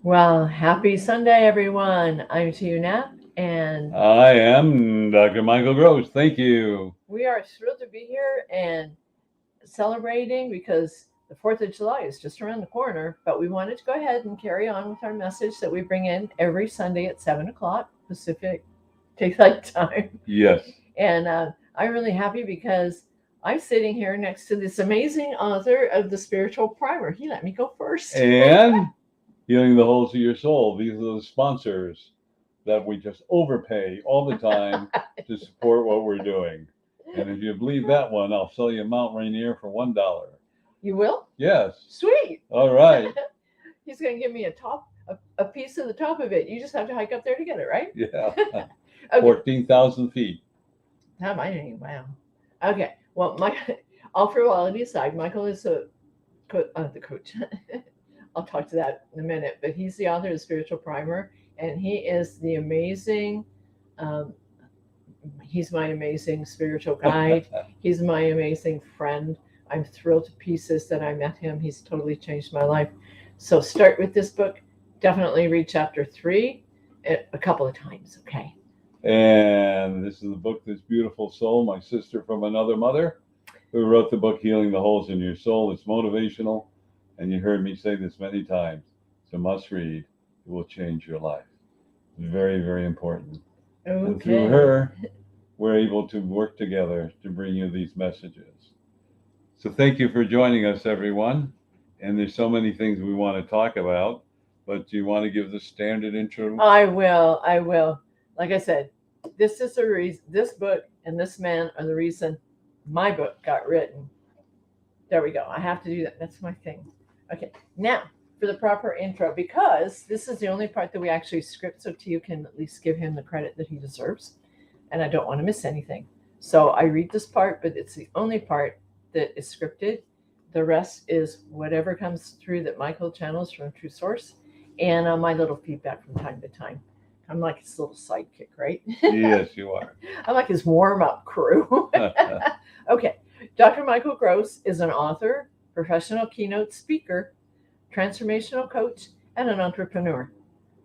Well, happy Sunday, everyone. I'm Tiu Knapp, and I am Dr. Michael Gross. Thank you. we are thrilled to be here and celebrating because the 4th of July is just around the corner. But we wanted to go ahead and carry on with our message that we bring in every Sunday at 7 o'clock Pacific Daylight Time. Yes. And I'm really happy because I'm sitting here next to this amazing author of the Spiritual Primer. He let me go first. And healing the holes of your soul. These are the sponsors that we just overpay all the time to support what we're doing. And if you believe that one, I'll sell you Mount Rainier for $1. You will? Yes. Sweet. All right. He's going to give me a piece of the top of it. You just have to hike up there to get it, right? Yeah. Okay. 14,000 feet. Not my name. Wow. Okay. Well, all frivolity aside, Michael is the coach. I'll talk to that in a minute. But he's the author of Spiritual Primer, and he is the amazing. Um, he's my amazing spiritual guide. He's my amazing friend. I'm thrilled to pieces that I met him. He's totally changed my life. So start with this book. Definitely read chapter 3 a couple of times. Okay. And this is the book, This Beautiful Soul, my sister from another mother, who wrote the book, Healing the Holes in Your Soul. It's motivational, and you heard me say this many times. It's a must read. It will change your life. Very, very important. Okay. And through her, we're able to work together to bring you these messages. So thank you for joining us, everyone. And there's so many things we want to talk about, but do you want to give the standard intro? I will. I will. Like I said, this is the reason. This book and this man are the reason my book got written. There we go. I have to do that. That's my thing. Okay. Now for the proper intro, because this is the only part that we actually script, so Tio can at least give him the credit that he deserves, and I don't want to miss anything. So I read this part, but it's the only part that is scripted. The rest is whatever comes through that Michael channels from True Source, and my little feedback from time to time. I'm like his little sidekick, right? Yes, you are. I'm like his warm up crew. Okay. Dr. Michael Gross is an author, professional keynote speaker, transformational coach, and an entrepreneur.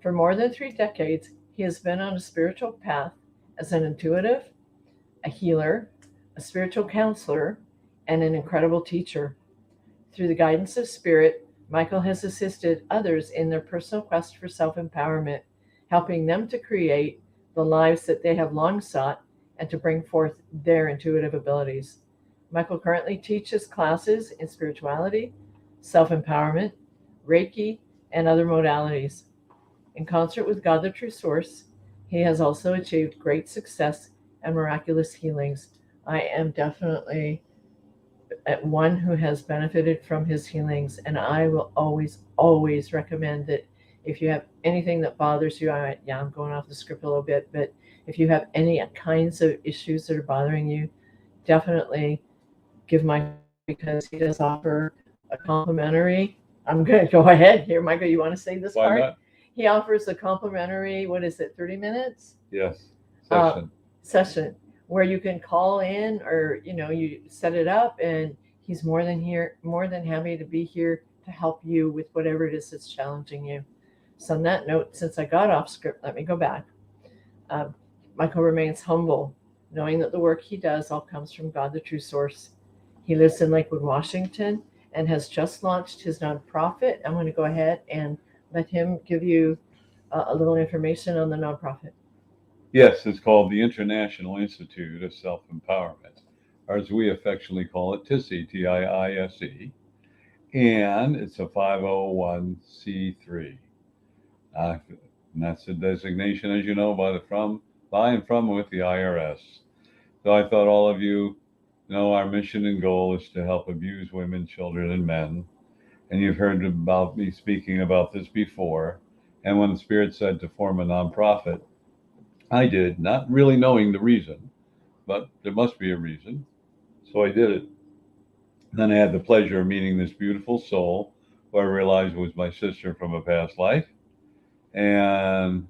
For more than 3 decades, he has been on a spiritual path as an intuitive, a healer, a spiritual counselor, and an incredible teacher. Through the guidance of spirit, Michael has assisted others in their personal quest for self empowerment, helping them to create the lives that they have long sought and to bring forth their intuitive abilities. Michael currently teaches classes in spirituality, self empowerment, Reiki, and other modalities. In concert with God the True Source, he has also achieved great success and miraculous healings. I am definitely one who has benefited from his healings, and I will always, always recommend that if you have anything that bothers you, I'm going off the script a little bit, but if you have any kinds of issues that are bothering you, definitely give Michael a call because he does offer a complimentary. I'm going to go ahead here, Michael. You want to say this Why part? not? He offers a complimentary, what is it, 30 minutes? Yes. Uh, Session. session where you can call in or you set it up, and he's more than happy to be here to help you with whatever it is that's challenging you. So on that note, since I got off script, let me go back. um, Michael remains humble, knowing that the work he does all comes from God the True Source. He lives in Lakewood, Washington, and has just launched his nonprofit. I'm going to go ahead and let him give you a little information on the nonprofit. Yes, it's called the International Institute of Self Empowerment, or as we affectionately call it, TISE, TIISE, and it's a 501c3. And that's a designation, as you know, by and from with the IRS. So I thought all of you know our mission and goal is to help abused women, children, and men. And you've heard about me speaking about this before. And when the Spirit said to form a nonprofit, I did, not really knowing the reason, but there must be a reason. So I did it. Then I had the pleasure of meeting this beautiful soul who I realized was my sister from a past life. And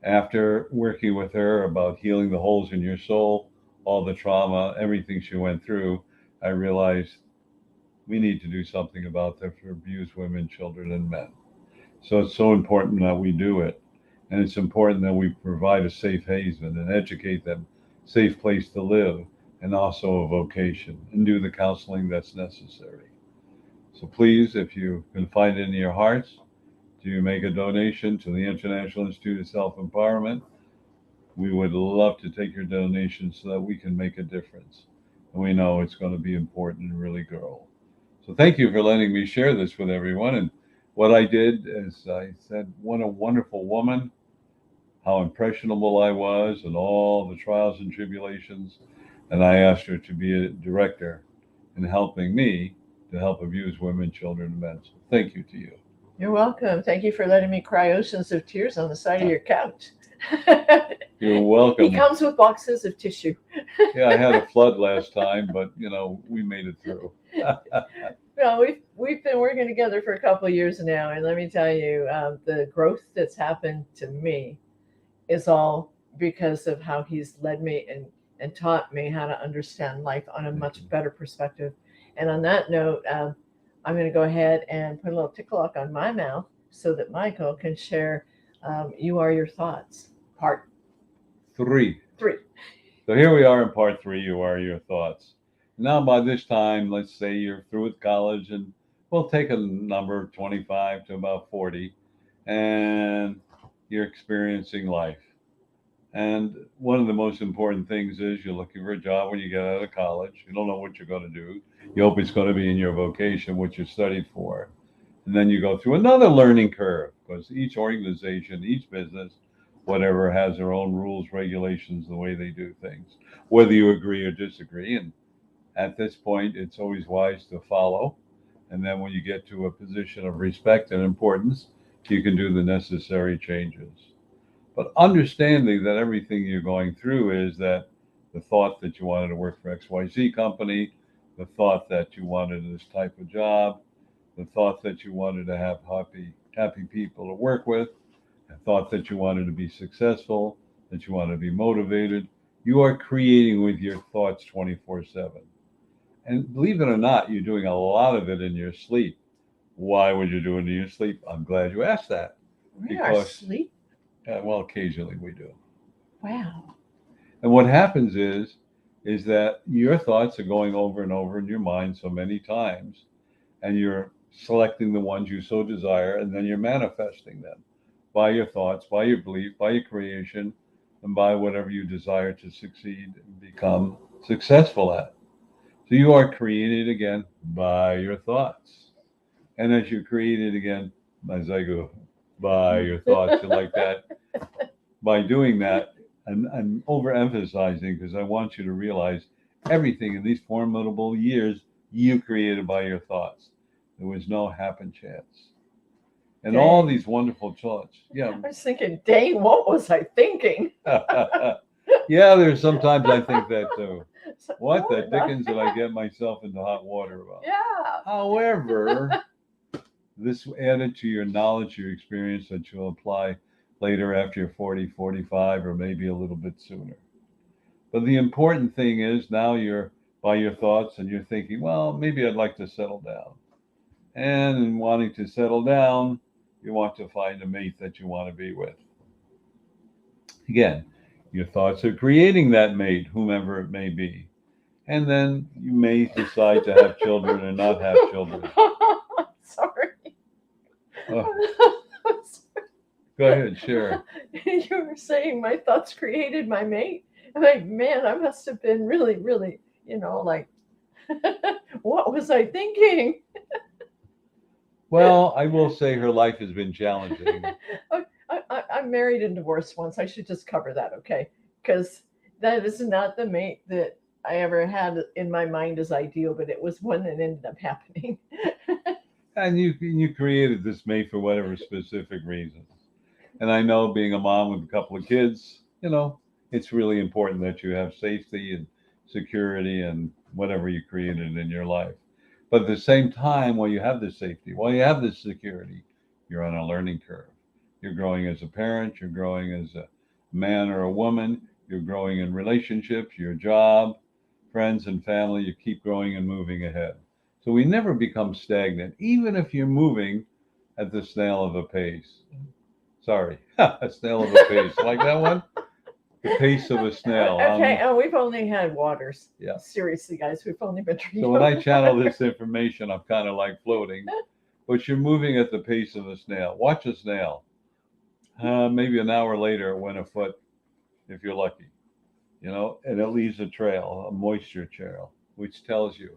after working with her about healing the holes in your soul, all the trauma, everything she went through, I realized we need to do something about that for abused women, children, and men. So it's so important that we do it. And it's important that we provide a safe haven and educate them, safe place to live, and also a vocation, and do the counseling that's necessary. So please, if you can find it in your hearts, to make a donation to the International Institute of Self Empowerment. We would love to take your donation so that we can make a difference. And we know it's going to be important and really grow. So thank you for letting me share this with everyone. And what I did is I said, what a wonderful woman, how impressionable I was, and all the trials and tribulations. And I asked her to be a director in helping me to help abused women, children, and men. So thank you to you. You're welcome. Thank you for letting me cry oceans of tears on the side of your couch. You're welcome. He comes with boxes of tissue. Yeah, I had a flood last time, but we made it through. Well, we've been working together for a couple of years now, and let me tell you, the growth that's happened to me is all because of how he's led me and taught me how to understand life on a much better perspective. And on that note, I'm going to go ahead and put a little tickle lock on my mouth so that Michael can share You Are Your Thoughts, part 3. So here we are in part 3, You Are Your Thoughts. Now by this time, let's say you're through with college, and we'll take a number 25 to about 40, and you're experiencing life. And one of the most important things is you're looking for a job when you get out of college. You don't know what you're going to do. You hope it's going to be in your vocation, what you studied for. And then you go through another learning curve, because each organization, each business, whatever, has their own rules, regulations, the way they do things, whether you agree or disagree. And at this point, it's always wise to follow. And then when you get to a position of respect and importance, you can do the necessary changes. But understanding that everything you're going through is that the thought that you wanted to work for XYZ company, the thought that you wanted this type of job, the thought that you wanted to have happy people to work with, the thought that you wanted to be successful, that you wanted to be motivated. You are creating with your thoughts 24/7. And believe it or not, you're doing a lot of it in your sleep. Why would you do it in your sleep? I'm glad you asked that. We are asleep. Well, occasionally we do. Wow. And what happens is that your thoughts are going over and over in your mind so many times, and you're selecting the ones you so desire, and then you're manifesting them by your thoughts, by your belief, by your creation, and by whatever you desire to succeed and become successful at. So you are created again by your thoughts. And as you're created again, as I go, by your thoughts, and like that, by doing that, I'm overemphasizing because I want you to realize everything in these formidable years you created by your thoughts. There was no happen chance. And all these wonderful thoughts. Yeah. I was thinking, dang, what was I thinking? Yeah, there's sometimes I think that too. What the dickens did I get myself into hot water about? Yeah. However, this added to your knowledge, your experience that you'll apply later after you're 40, 45, or maybe a little bit sooner. But the important thing is now you're by your thoughts and you're thinking, well, maybe I'd like to settle down. And in wanting to settle down, you want to find a mate that you want to be with. Again, your thoughts are creating that mate, whomever it may be. And then you may decide to have children or not have children. Sorry. Oh. Go ahead, share. You were saying my thoughts created my mate. I'm like, man, I must have been really, really, like, what was I thinking? Well, I will say her life has been challenging. I'm married and divorced once. I should just cover that, okay? Because that is not the mate that I ever had in my mind as ideal, but it was one that ended up happening. And you created this mate for whatever specific reasons. And I know, being a mom with a couple of kids, it's really important that you have safety and security and whatever you created in your life. But at the same time, while you have this safety, while you have this security, you're on a learning curve. You're growing as a parent, you're growing as a man or a woman, you're growing in relationships, your job, friends and family. You keep growing and moving ahead. So we never become stagnant. Even if you're moving at the snail of a pace. Sorry, a snail of a pace. Like that one? The pace of a snail. Okay, and we've only had waters. Yeah. Seriously, guys, we've only been drinking. So when I channel water. this information, I'm kind of like floating, but you're moving at the pace of a snail. Watch a snail. Maybe an hour later, it went afoot, if you're lucky, and it leaves a trail, a moisture trail, which tells you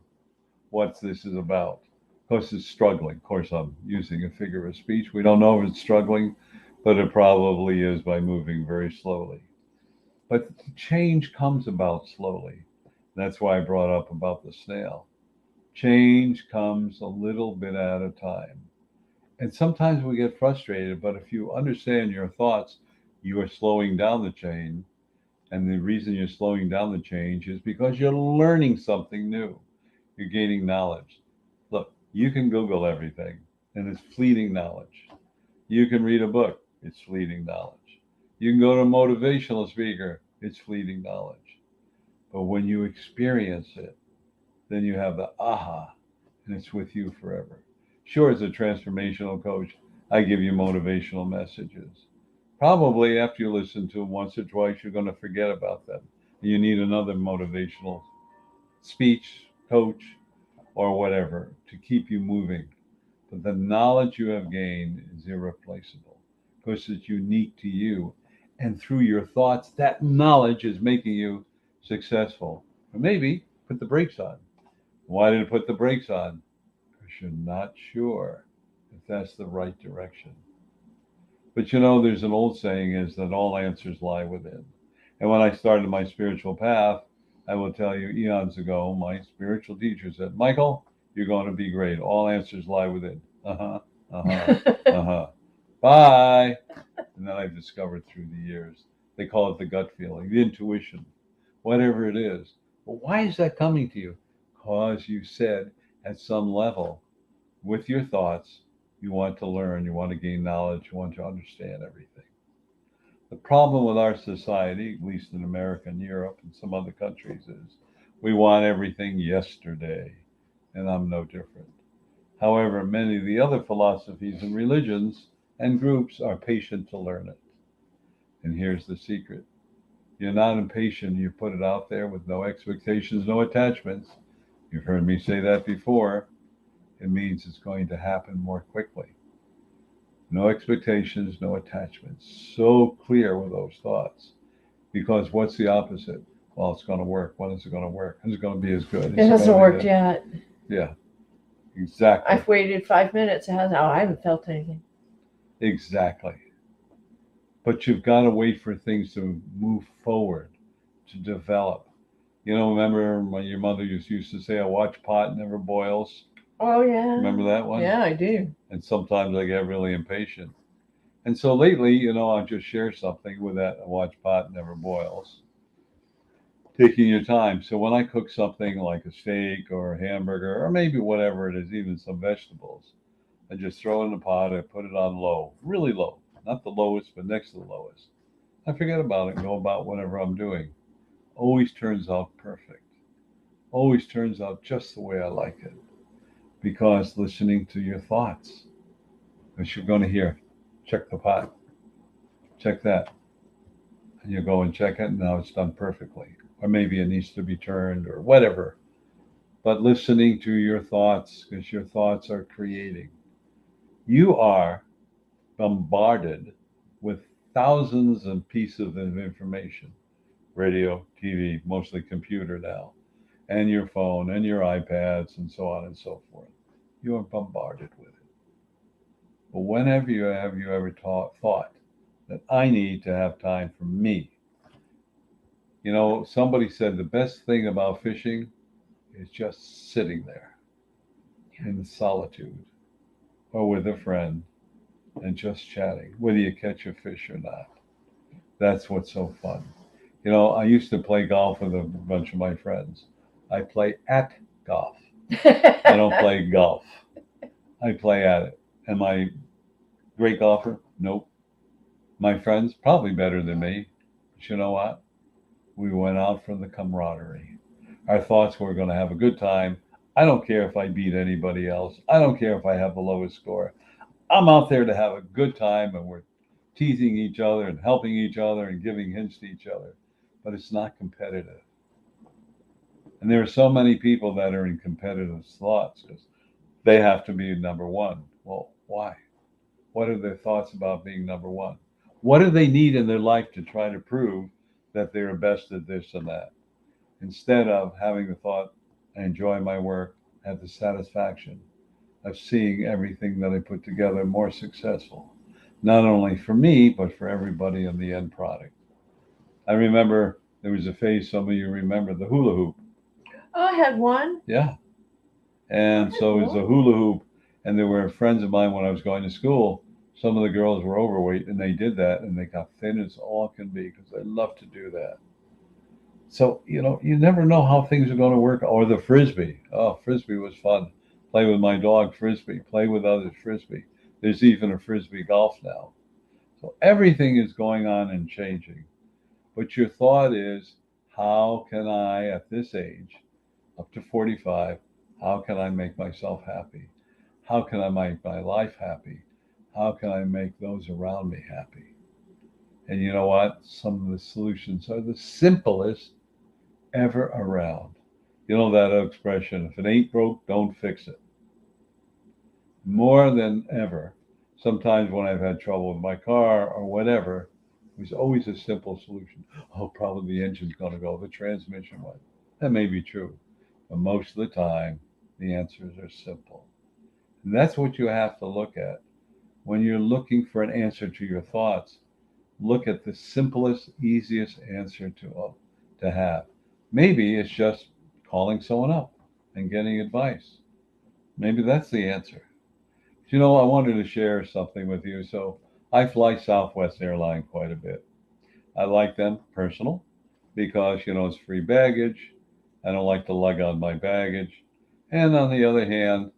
what this is about. Of course, it's struggling. Of course, I'm using a figure of speech. We don't know if it's struggling, but it probably is by moving very slowly. But change comes about slowly. That's why I brought up about the snail. Change comes a little bit at a time. And sometimes we get frustrated, but if you understand your thoughts, you are slowing down the chain. And the reason you're slowing down the change is because you're learning something new. You're gaining knowledge. Look, you can Google everything, and it's fleeting knowledge. You can read a book, it's fleeting knowledge. You can go to a motivational speaker, it's fleeting knowledge. But when you experience it, then you have the aha, and it's with you forever. Sure, as a transformational coach, I give you motivational messages. Probably after you listen to them once or twice, you're going to forget about them. You need another motivational speech, coach, or whatever to keep you moving. But the knowledge you have gained is irreplaceable because it's unique to you. And through your thoughts, that knowledge is making you successful. Or maybe put the brakes on. Why did it put the brakes on? Because you're not sure if that's the right direction. But there's an old saying is that all answers lie within. And when I started my spiritual path, I will tell you, eons ago, my spiritual teacher said, Michael, you're going to be great. All answers lie within. Bye. And then I've discovered through the years, they call it the gut feeling, the intuition, whatever it is. But why is that coming to you? Because you said at some level, with your thoughts, you want to learn, you want to gain knowledge, you want to understand everything. The problem with our society, at least in America and Europe and some other countries, is we want everything yesterday, and I'm no different. However, many of the other philosophies and religions and groups are patient to learn it. And here's the secret. You're not impatient, you put it out there with no expectations, no attachments. You've heard me say that before. It means it's going to happen more quickly. No expectations, no attachments. So clear with those thoughts. Because what's the opposite? Well, it's going to work. When is it going to work? Is it going to be as good? It hasn't worked yet. Yeah, exactly. I've waited 5 minutes. I haven't felt anything. Exactly. But you've got to wait for things to move forward, to develop. Remember when your mother used to say, a watch pot never boils? Oh, yeah. Remember that one? Yeah, I do. And sometimes I get really impatient. And so lately, I'll just share something with that a watch pot never boils. Taking your time. So when I cook something like a steak or a hamburger, or maybe whatever it is, even some vegetables, I just throw it in the pot, I put it on low, really low. Not the lowest, but next to the lowest. I forget about it and go about whatever I'm doing. Always turns out perfect. Always turns out just the way I like it. Because listening to your thoughts. Because you're going to hear, check the pot. Check that. And you go and check it, and now it's done perfectly. Or maybe it needs to be turned or whatever. But listening to your thoughts, because your thoughts are creating. You are bombarded with thousands of pieces of information. Radio, TV, mostly computer now. And your phone and your iPads and so on and so forth. You are bombarded with it. But whenever have you ever thought that I need to have time for me? Somebody said the best thing about fishing is just sitting there in solitude or with a friend and just chatting, whether you catch a fish or not. That's what's so fun. I used to play golf with a bunch of my friends. I play at golf. I don't play golf. I play at it. Am I a great golfer? Nope. My friends, probably better than me. But you know what? We went out for the camaraderie. Our thoughts were going to have a good time. I don't care if I beat anybody else. I don't care if I have the lowest score. I'm out there to have a good time, and we're teasing each other and helping each other and giving hints to each other, but it's not competitive. And there are so many people that are in competitive slots because they have to be number one. Well, why? What are their thoughts about being number one? What do they need in their life to try to prove that they're best at this and that? Instead of having the thought, I enjoy my work, have the satisfaction of seeing everything that I put together more successful, not only for me, but for everybody in the end product. I remember there was a phase, some of you remember the hula hoop. Oh, I had one. Yeah. And so it was a hula hoop. And there were friends of mine when I was going to school. Some of the girls were overweight and they did that and they got thin as all can be because they love to do that. So, you never know how things are going to work. Or the frisbee. Oh, frisbee was fun. Play with my dog, frisbee. Play with others, frisbee. There's even a frisbee golf now. So everything is going on and changing. But your thought is, how can I, at this age, up to 45, how can I make myself happy? How can I make my life happy? How can I make those around me happy? And you know what? Some of the solutions are the simplest ever around. You know that expression, if it ain't broke, don't fix it. More than ever, sometimes when I've had trouble with my car or whatever, there's always a simple solution. Oh, probably the engine's going to go, the transmission went. That may be true, but most of the time, the answers are simple. And that's what you have to look at. When you're looking for an answer to your thoughts, look at the simplest, easiest answer to have. Maybe it's just calling someone up and getting advice. Maybe that's the answer. I wanted to share something with you. So I fly Southwest Airline quite a bit. I like them personal because, it's free baggage. I don't like to lug on my baggage. And on the other hand,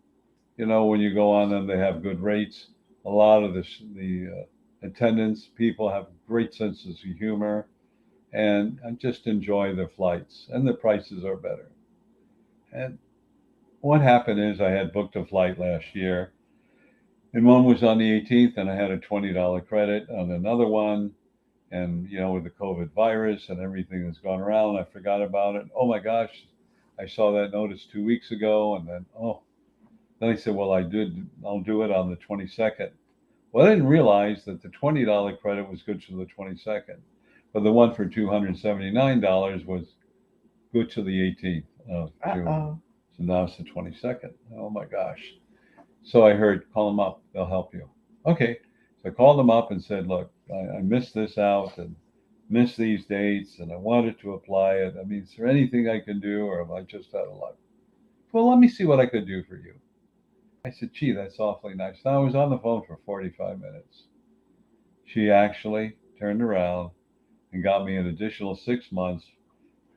when you go on them, they have good rates. A lot of the attendants, people have great senses of humor and just enjoy their flights, and the prices are better. And what happened is I had booked a flight last year, and one was on the 18th, and I had a $20 credit on another one. And, with the COVID virus and everything that's gone around, I forgot about it. Oh my gosh, I saw that notice 2 weeks ago. And then I said, well, I'll do it on the 22nd. Well, I didn't realize that the $20 credit was good to the 22nd, but the one for $279 was good to the 18th of June. Uh-oh. So now it's the 22nd. Oh my gosh. So I heard, call them up. They'll help you. Okay. So I called them up and said, look, I missed this out and missed these dates and I wanted to apply it. I mean, is there anything I can do or am I just out of luck? Well, let me see what I could do for you. I said, gee, that's awfully nice. Now I was on the phone for 45 minutes. She actually turned around and got me an additional 6 months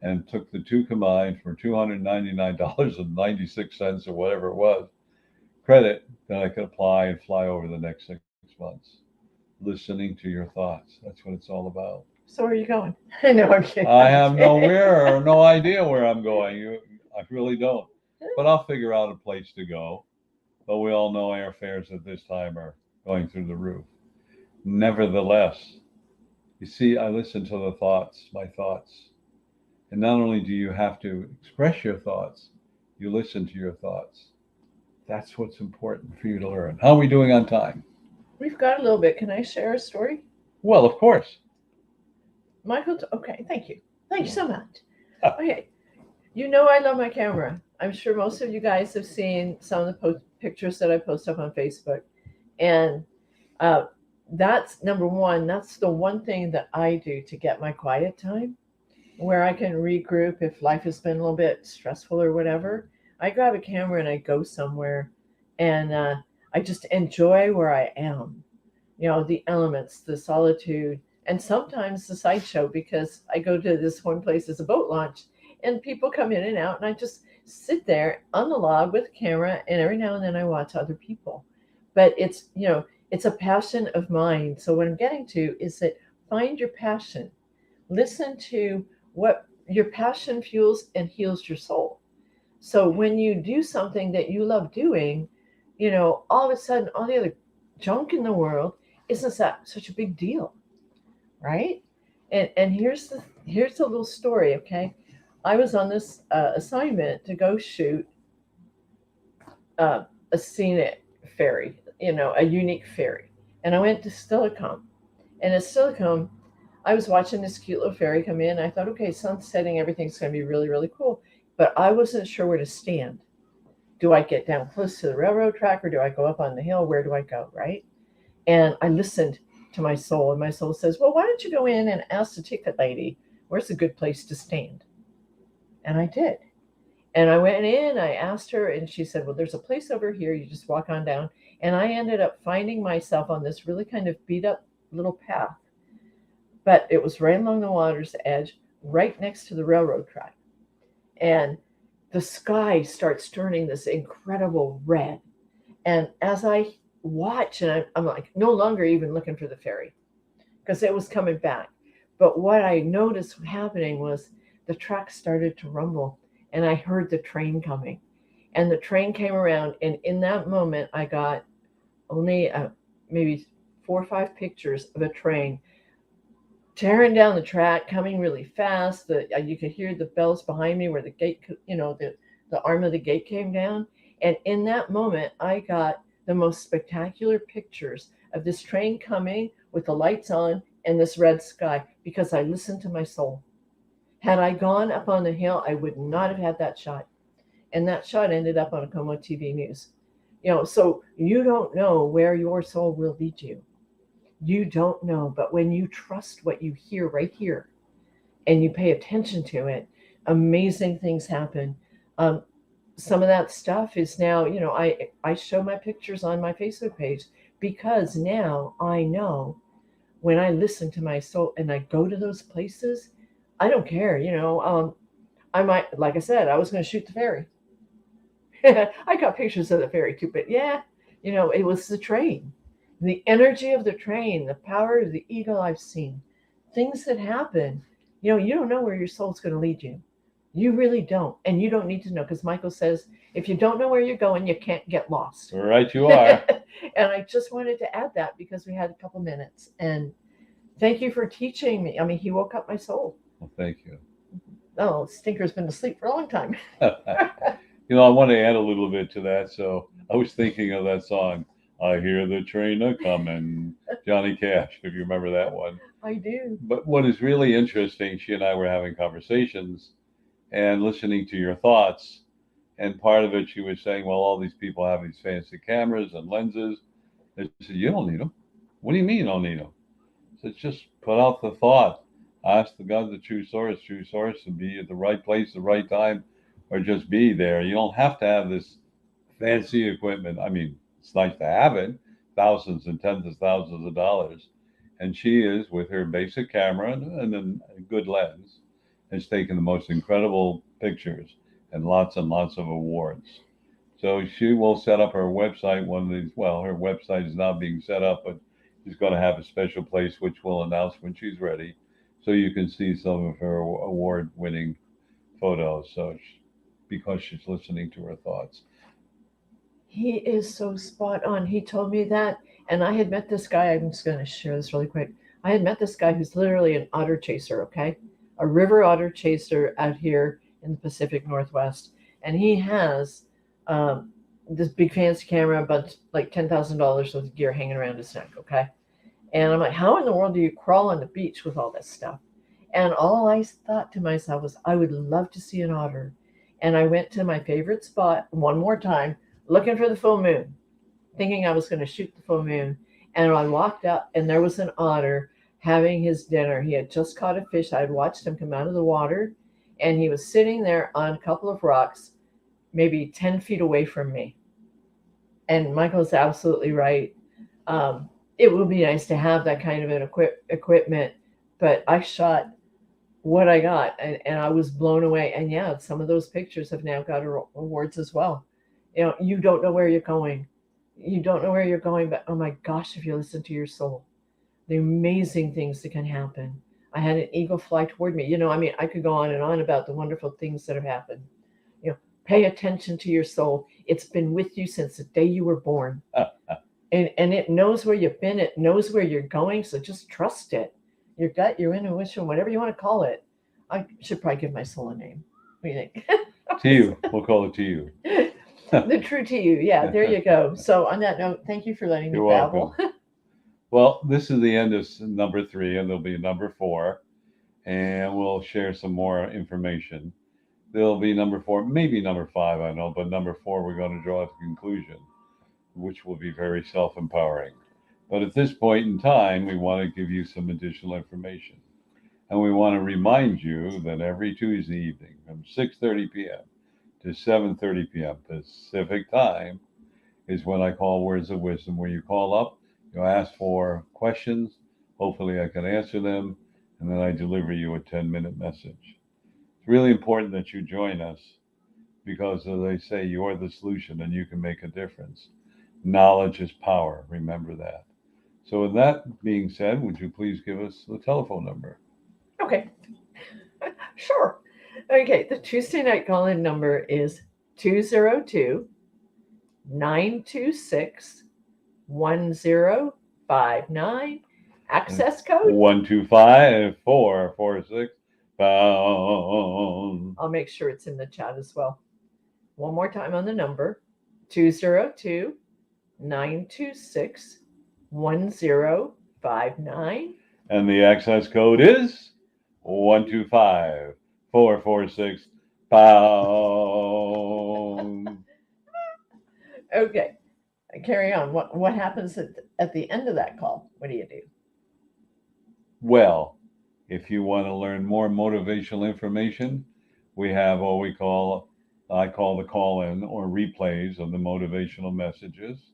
and took the two combined for $299.96 or whatever it was, credit that I could apply and fly over the next 6 months. Listening to your thoughts. That's what it's all about. So where are you going? No, I'm kidding. I have no idea where I'm going. I really don't. But I'll figure out a place to go. But we all know airfares at this time are going through the roof. Nevertheless, you see, I listen to my thoughts. And not only do you have to express your thoughts, you listen to your thoughts. That's what's important for you to learn. How are we doing on time? We've got a little bit. Can I share a story? Well, of course. Michael, okay, thank you. Thank you so much. Okay, I love my camera. I'm sure most of you guys have seen some of the pictures that I post up on Facebook. And that's number one. That's the one thing that I do to get my quiet time where I can regroup if life has been a little bit stressful or whatever. I grab a camera and I go somewhere and I just enjoy where I am. The elements, the solitude, and sometimes the sideshow because I go to this one place as a boat launch and people come in and out and I just sit there on the log with a camera and every now and then I watch other people. But it's a passion of mine. So what I'm getting to is that find your passion. Listen to what your passion fuels and heals your soul. So when you do something that you love doing, all of a sudden all the other junk in the world isn't that such a big deal, right? And here's the little story, okay? I was on this assignment to go shoot a scenic ferry, a unique ferry, and I went to Stillicum. And at Stillicum, I was watching this cute little ferry come in. I thought, okay, sun's setting, everything's going to be really, really cool. But I wasn't sure where to stand. Do I get down close to the railroad track or do I go up on the hill? Where do I go, right? And I listened to my soul, and my soul says, well, why don't you go in and ask the ticket lady, where's a good place to stand? And I did. And I went in, I asked her, and she said, well, there's a place over here. You just walk on down. And I ended up finding myself on this really kind of beat up little path. But it was right along the water's edge, right next to the railroad track. And the sky starts turning this incredible red. And as I watch, and I'm like no longer even looking for the ferry because it was coming back. But what I noticed happening was the track started to rumble, and I heard the train coming. And the train came around, and in that moment, I got only maybe 4 or 5 pictures of a train tearing down the track, coming really fast. You could hear the bells behind me where the gate, the arm of the gate came down. And in that moment, I got the most spectacular pictures of this train coming with the lights on and this red sky because I listened to my soul. Had I gone up on the hill, I would not have had that shot. And that shot ended up on a Como TV News. So you don't know where your soul will lead you. You don't know, but when you trust what you hear right here and you pay attention to it, amazing things happen. Some of that stuff is now, I show my pictures on my Facebook page because now I know when I listen to my soul and I go to those places, I don't care, I might, like I said, I was going to shoot the ferry. I got pictures of the ferry too, but yeah, it was the train. The energy of the train, the power of the eagle I've seen, things that happen, you don't know where your soul's going to lead you. You really don't. And you don't need to know because Michael says, if you don't know where you're going, you can't get lost. Right, you are. And I just wanted to add that because we had a couple minutes. And thank you for teaching me. I mean, he woke up my soul. Well, thank you. Oh, Stinker's been asleep for a long time. I want to add a little bit to that. So I was thinking of that song, I Hear the Train A-Comin', Johnny Cash, if you remember that one. I do. But what is really interesting, she and I were having conversations and listening to your thoughts. And part of it, she was saying, well, all these people have these fancy cameras and lenses. I said, you don't need them. What do you mean you don't need them? I said, just put out the thought. Ask the God, the true source, and be at the right place, the right time, or just be there. You don't have to have this fancy equipment. I mean, it's nice to have it, thousands and tens of thousands of dollars. And she is, with her basic camera and a good lens, has taken the most incredible pictures and lots of awards. So she will set up her website one of these. Well, her website is now being set up, but she's going to have a special place, which we'll announce when she's ready. So you can see some of her award-winning photos. So because she's listening to her thoughts. He is so spot on. He told me that. And I had met this guy. I'm just going to share this really quick. I had met this guy who's literally an otter chaser, okay? A river otter chaser out here in the Pacific Northwest. And he has this big fancy camera, but like $10,000 worth of gear hanging around his neck, okay? And I'm like, how in the world do you crawl on the beach with all this stuff? And all I thought to myself was, I would love to see an otter. And I went to my favorite spot one more time, looking for the full moon, thinking I was going to shoot the full moon. And I walked up, and there was an otter having his dinner. He had just caught a fish. I had watched him come out of the water, and he was sitting there on a couple of rocks, maybe 10 feet away from me. And Michael's absolutely right. It would be nice to have that kind of an equipment, but I shot what I got, and I was blown away. And yeah, some of those pictures have now got awards as well. You don't know where you're going. You don't know where you're going, but oh my gosh, if you listen to your soul, the amazing things that can happen. I had an eagle fly toward me. I could go on and on about the wonderful things that have happened. Pay attention to your soul. It's been with you since the day you were born. and it knows where you've been, it knows where you're going, so just trust it. Your gut, your intuition, whatever you want to call it. I should probably give my soul a name. What do you think? To you. We'll call it to you. The true to you. Yeah, there you go. So on that note, thank you for letting me You're babble. welcome. Well, this is the end of number 3, and there'll be number 4, and we'll share some more information. There'll be number 4, maybe number 5, I know, but number 4, we're going to draw a conclusion, which will be very self-empowering. But at this point in time, we want to give you some additional information. And we want to remind you that every Tuesday evening from 6:30 p.m. to 7:30 p.m. Pacific time is when I call Words of Wisdom, where you call up, you ask for questions. Hopefully I can answer them, and then I deliver you a 10-minute message. It's really important that you join us because, as they say, you're the solution and you can make a difference. Knowledge is power. Remember that. So with that being said, would you please give us the telephone number? Okay. Sure. Okay, the Tuesday night call-in number is 202-926 1059. Access code? 125-446 pound. I'll make sure it's in the chat as well. One more time on the number 202-926 1059. And the access code is 125-446 pound. Okay, carry on. What happens at the end of that call? What do you do? Well, if you want to learn more motivational information, we have what I call the call-in or replays of the motivational messages.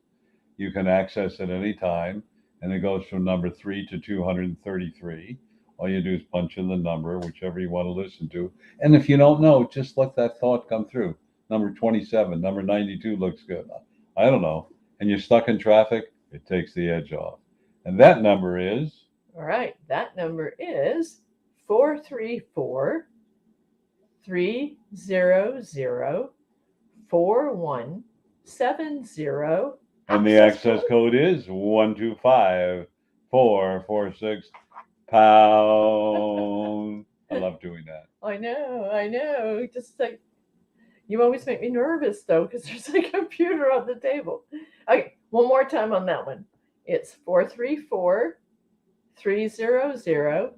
You can access it any time, and it goes from number 3 to 233. All you do is punch in the number, whichever you want to listen to. And if you don't know, just let that thought come through. Number 27, number 92 looks good. I don't know. And you're stuck in traffic, it takes the edge off. And that number is? All right, that number is 434 300 4170. And the access code is 125-446 pound. I love doing that. I know. Just like, you always make me nervous though, because there's a computer on the table. Okay, one more time on that one. It's 434 300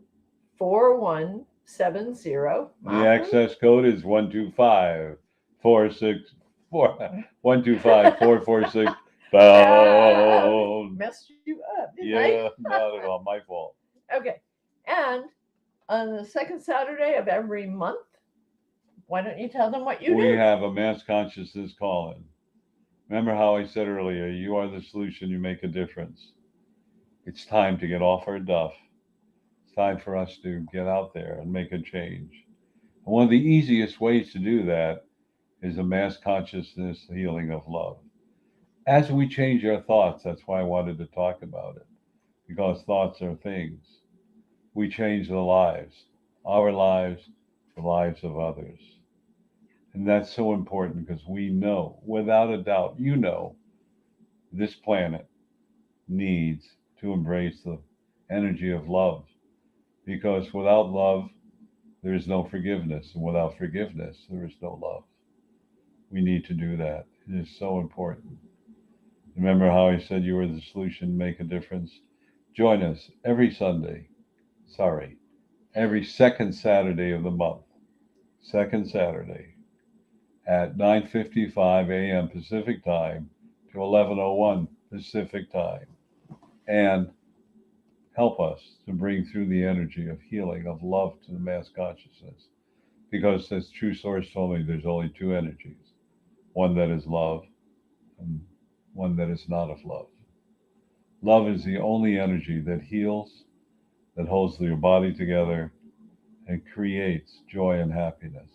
4170. The access code is 125-446 pound. Messed you up, didn't Yeah, not at all. My fault. Okay. And on the second Saturday of every month, why don't you tell them what you We do? have a mass consciousness call-in. Remember how I said earlier, you are the solution, you make a difference. It's time to get off our duff. It's time for us to get out there and make a change. And one of the easiest ways to do that is a mass consciousness healing of love. As we change our thoughts, that's why I wanted to talk about it, because thoughts are things. We change the lives, our lives, the lives of others. And that's so important because we know, without a doubt, this planet needs to embrace the energy of love, because without love, there is no forgiveness. And without forgiveness, there is no love. We need to do that. It is so important. Remember how I said you were the solution, make a difference? Join us every second Saturday of the month. Second Saturday at 9:55 a.m. Pacific time to 11:01 Pacific time. And help us to bring through the energy of healing, of love to the mass consciousness. Because as True Source told me, there's only two energies. One that is love and one that is not of love. Love is the only energy that heals, that holds your body together, and creates joy and happiness.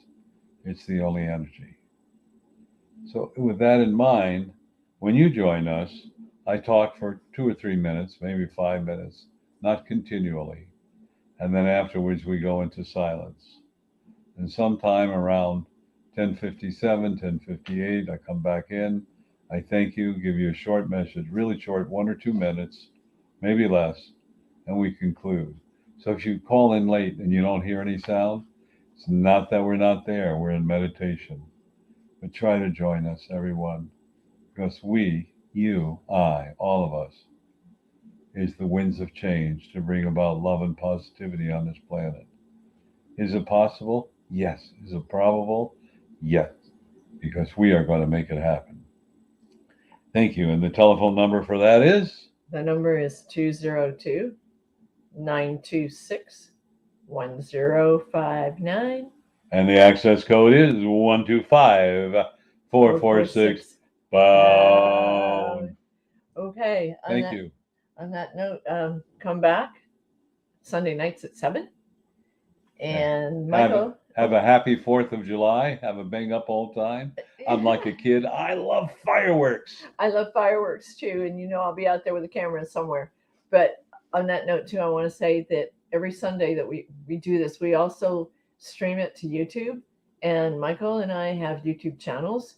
It's the only energy. So with that in mind, when you join us, I talk for 2 or 3 minutes, maybe 5 minutes, not continually. And then afterwards we go into silence. And sometime around 10:57, 10:58, I come back in, I thank you, give you a short message, really short, 1 or 2 minutes, maybe less, and we conclude. So if you call in late and you don't hear any sound, it's not that we're not there, we're in meditation. But try to join us, everyone, because we, you, I, all of us, is the winds of change to bring about love and positivity on this planet. Is it possible? Yes. Is it probable? Yes, because we are going to make it happen. Thank you. And the telephone number for that is? The number is 202-926-1059. And the access code is 125-446 pound. Okay. Thank you. On that note, come back Sunday nights at 7. And Michael, have a happy 4th of July. Have a bang up all time. I'm like a kid. I love fireworks. I love fireworks too. And I'll be out there with a camera somewhere. But on that note too, I want to say that every Sunday that we do this, we also stream it to YouTube. And Michael and I have YouTube channels.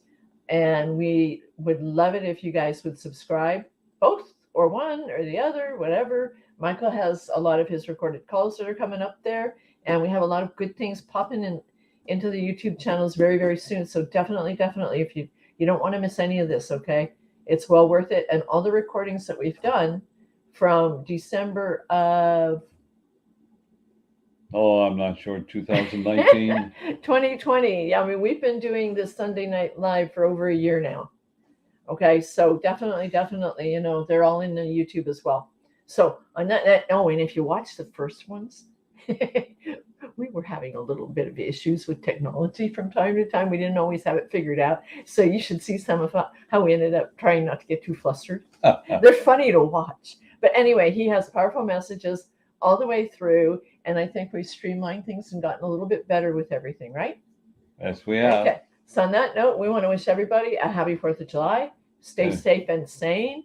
And we would love it if you guys would subscribe, both or one or the other, whatever. Michael has a lot of his recorded calls that are coming up there. And we have a lot of good things popping into the YouTube channels very, very soon. So definitely, if you don't want to miss any of this, okay? It's well worth it. And all the recordings that we've done from December of... Oh, I'm not sure, 2019? 2020. I mean, we've been doing this Sunday Night Live for over a year now. Okay, so definitely, they're all in the YouTube as well. So on that and if you watch the first ones, we were having a little bit of issues with technology from time to time. We didn't always have it figured out. So you should see some of how we ended up trying not to get too flustered. They're funny to watch. But anyway, he has powerful messages all the way through. And I think we've streamlined things and gotten a little bit better with everything, right? Yes, we have. Okay. So on that note, we want to wish everybody a happy 4th of July. Stay safe and sane.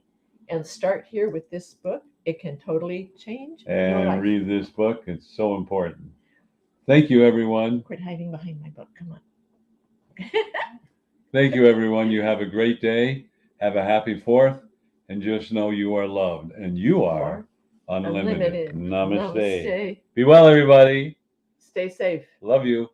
And start here with this book. It can totally change your life. And read this book. It's so important. Thank you, everyone. Quit hiding behind my book. Come on. Thank you, everyone. You have a great day. Have a happy 4th. And just know you are loved. And you are unlimited. Namaste. Namaste. Be well, everybody. Stay safe. Love you.